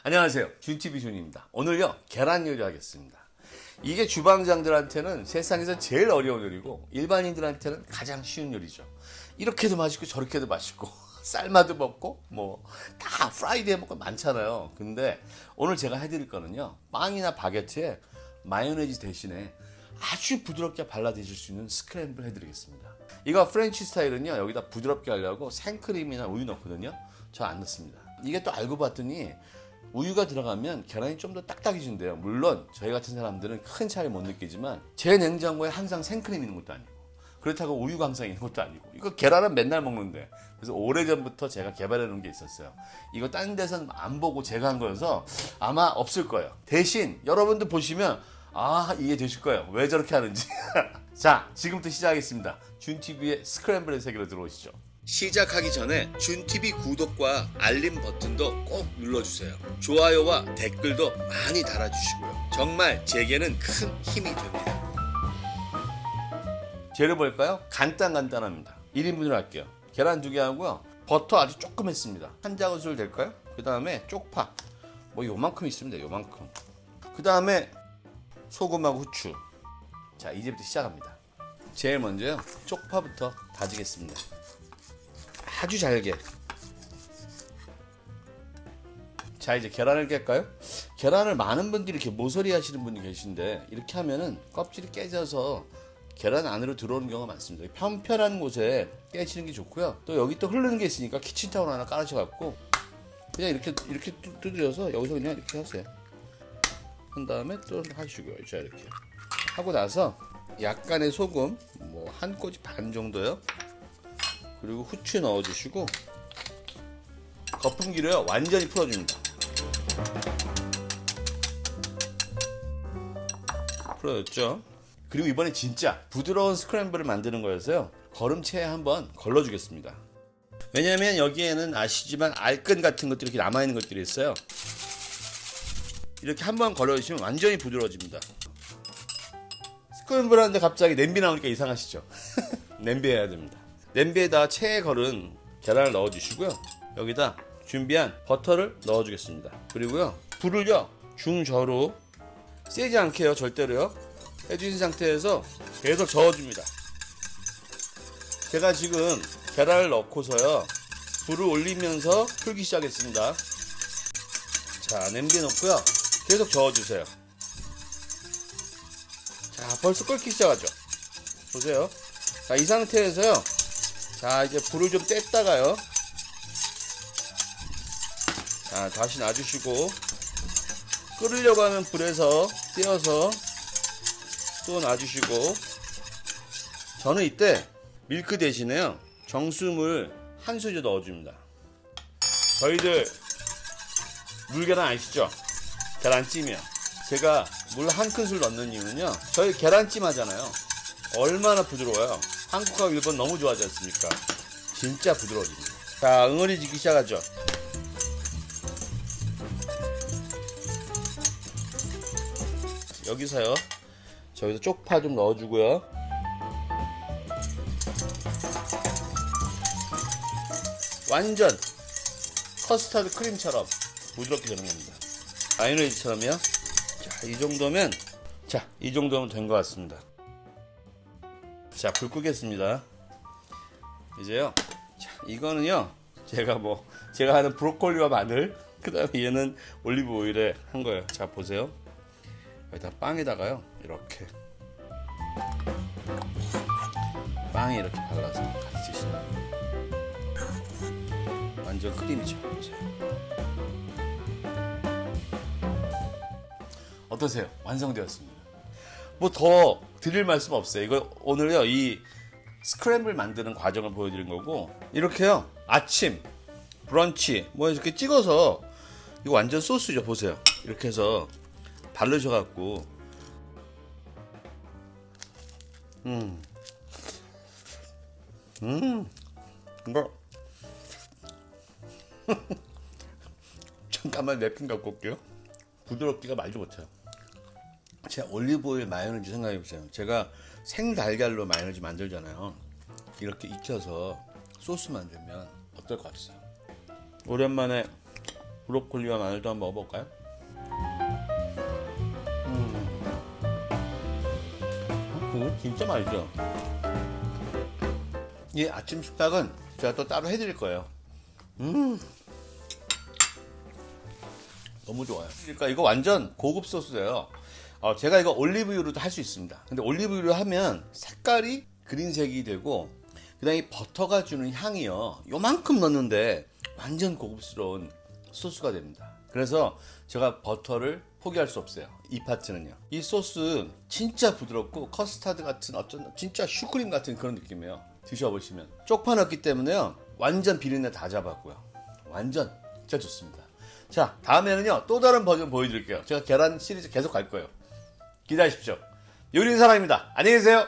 안녕하세요, 준TV 준입니다. 오늘요 계란 요리 하겠습니다. 이게 주방장들한테는 세상에서 제일 어려운 요리고 일반인들한테는 가장 쉬운 요리죠. 이렇게도 맛있고 저렇게도 맛있고 삶아도 먹고 뭐 다 프라이드 해 먹고 많잖아요. 근데 오늘 제가 해드릴 거는요, 빵이나 바게트에 마요네즈 대신에 아주 부드럽게 발라 드실 수 있는 스크램블 해드리겠습니다. 이거 프렌치 스타일은요, 여기다 부드럽게 하려고 생크림이나 우유 넣거든요. 저 안 넣습니다. 이게 또 알고 봤더니 우유가 들어가면 계란이 좀 더 딱딱해진대요. 물론 저희 같은 사람들은 큰 차이 못 느끼지만 제 냉장고에 항상 생크림 있는 것도 아니고 그렇다고 우유가 항상 있는 것도 아니고 이거 계란은 맨날 먹는데, 그래서 오래전부터 제가 개발해 놓은 게 있었어요. 이거 딴 데서는 안 보고 제가 한 거여서 아마 없을 거예요. 대신 여러분들 보시면 이해 되실 거예요. 왜 저렇게 하는지. 자, 지금부터 시작하겠습니다. 준TV의 스크램블의 세계로 들어오시죠. 시작하기 전에 준TV 구독과 알림 버튼도 꼭 눌러주세요. 좋아요와 댓글도 많이 달아주시고요. 정말 제게는 큰 힘이 됩니다. 재료 볼까요? 간단합니다. 1인분으로 할게요. 계란 2개 하고요. 버터 아주 조금 했습니다. 한 작업술 될까요? 그 다음에 쪽파. 뭐 요만큼 있습니다. 요만큼. 그 다음에 소금하고 후추. 자, 이제부터 시작합니다. 제일 먼저요, 쪽파부터 다지겠습니다. 아주 잘게. 자, 이제 계란을 깰까요? 계란을 많은 분들이 이렇게 모서리 하시는 분이 계신데, 이렇게 하면은 껍질이 깨져서 계란 안으로 들어오는 경우가 많습니다. 편편한 곳에 깨치는 게 좋고요. 또 여기 또 흐르는 게 있으니까 키친타올 하나 깔아셔갖고 그냥 이렇게 두드려서 여기서 그냥 이렇게 하세요. 한 다음에 또 하시고요. 자, 이렇게 하고 나서 약간의 소금, 뭐 한 꼬집 반 정도요. 그리고 후추 넣어주시고 거품기를요 완전히 풀어줍니다. 풀어졌죠? 그리고 이번에 진짜 부드러운 스크램블을 만드는 거여서요, 거름체에 한번 걸러주겠습니다. 왜냐면 여기에는 아시지만 알끈 같은 것들이 이렇게 남아있는 것들이 있어요. 이렇게 한번 걸러주시면 완전히 부드러워집니다. 스크램블 하는데 갑자기 냄비 나오니까 이상하시죠? 냄비 해야 됩니다. 냄비에다 체에 걸은 계란을 넣어주시고요. 여기다 준비한 버터를 넣어주겠습니다. 그리고요, 불을요 중저로, 세지 않게요, 절대로요. 해주신 상태에서 계속 저어줍니다. 제가 지금 계란을 넣고서요, 불을 올리면서 풀기 시작했습니다. 자, 냄비에 넣고요, 계속 저어주세요. 자, 벌써 끓기 시작하죠. 보세요. 자, 이 상태에서요, 자, 이제 불을 좀 뗐다가요, 자, 다시 놔주시고, 끓으려고 하면 불에서 떼어서 또 놔주시고, 저는 이때 밀크 대신에요, 정수물 한 수저 넣어줍니다. 저희들 물계란 아시죠? 계란찜이요. 제가 물 한 큰술 넣는 이유는요, 저희 계란찜 하잖아요. 얼마나 부드러워요. 한국하고 일본 너무 좋아하지 않습니까? 진짜 부드러워집니다. 자, 응어리 지기 시작하죠. 여기서요, 저기서 쪽파 좀 넣어주고요. 완전 커스터드 크림처럼 부드럽게 되는 겁니다. 마요네즈처럼요. 자, 이 정도면 된 것 같습니다. 자, 불 끄겠습니다. 이제요, 자, 이거는요, 제가 하는 브로콜리와 마늘, 그 다음에 얘는 올리브 오일에 한 거예요. 자, 보세요. 여기다 빵에다가요, 이렇게 빵에 이렇게 발라서 같이 드시면 완전 크림이죠. 보세요. 어떠세요? 완성되었습니다. 뭐 더 드릴 말씀 없어요. 이거 오늘요, 이 스크램블 만드는 과정을 보여드린 거고, 이렇게요, 아침 브런치 뭐 이렇게 찍어서, 이거 완전 소스죠. 보세요. 이렇게 해서 바르셔갖고, 이거 잠깐만 냅킨 갖고 올게요. 부드럽기가 말도 못해요. 제가 올리브오일 마요네즈 생각해보세요. 제가 생달걀로 마요네즈 만들잖아요. 이렇게 익혀서 소스 만들면 어떨 것 같으세요? 오랜만에 브로콜리와 마늘도 한번 먹어볼까요? 이거 진짜 맛있죠? 이 아침 식탁은 제가 또 따로 해드릴 거예요. 너무 좋아요. 그러니까 이거 완전 고급 소스예요. 제가 이거 올리브유로도 할 수 있습니다. 근데 올리브유로 하면 색깔이 그린색이 되고, 그 다음에 버터가 주는 향이요, 요만큼 넣는데 완전 고급스러운 소스가 됩니다. 그래서 제가 버터를 포기할 수 없어요. 이 파트는요. 이 소스 진짜 부드럽고 커스타드 같은 어쩐 진짜 슈크림 같은 그런 느낌이에요. 드셔보시면. 쪽파 넣기 때문에요, 완전 비린내 다 잡았고요. 완전 진짜 좋습니다. 자, 다음에는요 또 다른 버전 보여드릴게요. 제가 계란 시리즈 계속 갈 거예요. 기다리십시오. 요리는 사람입니다. 안녕히 계세요.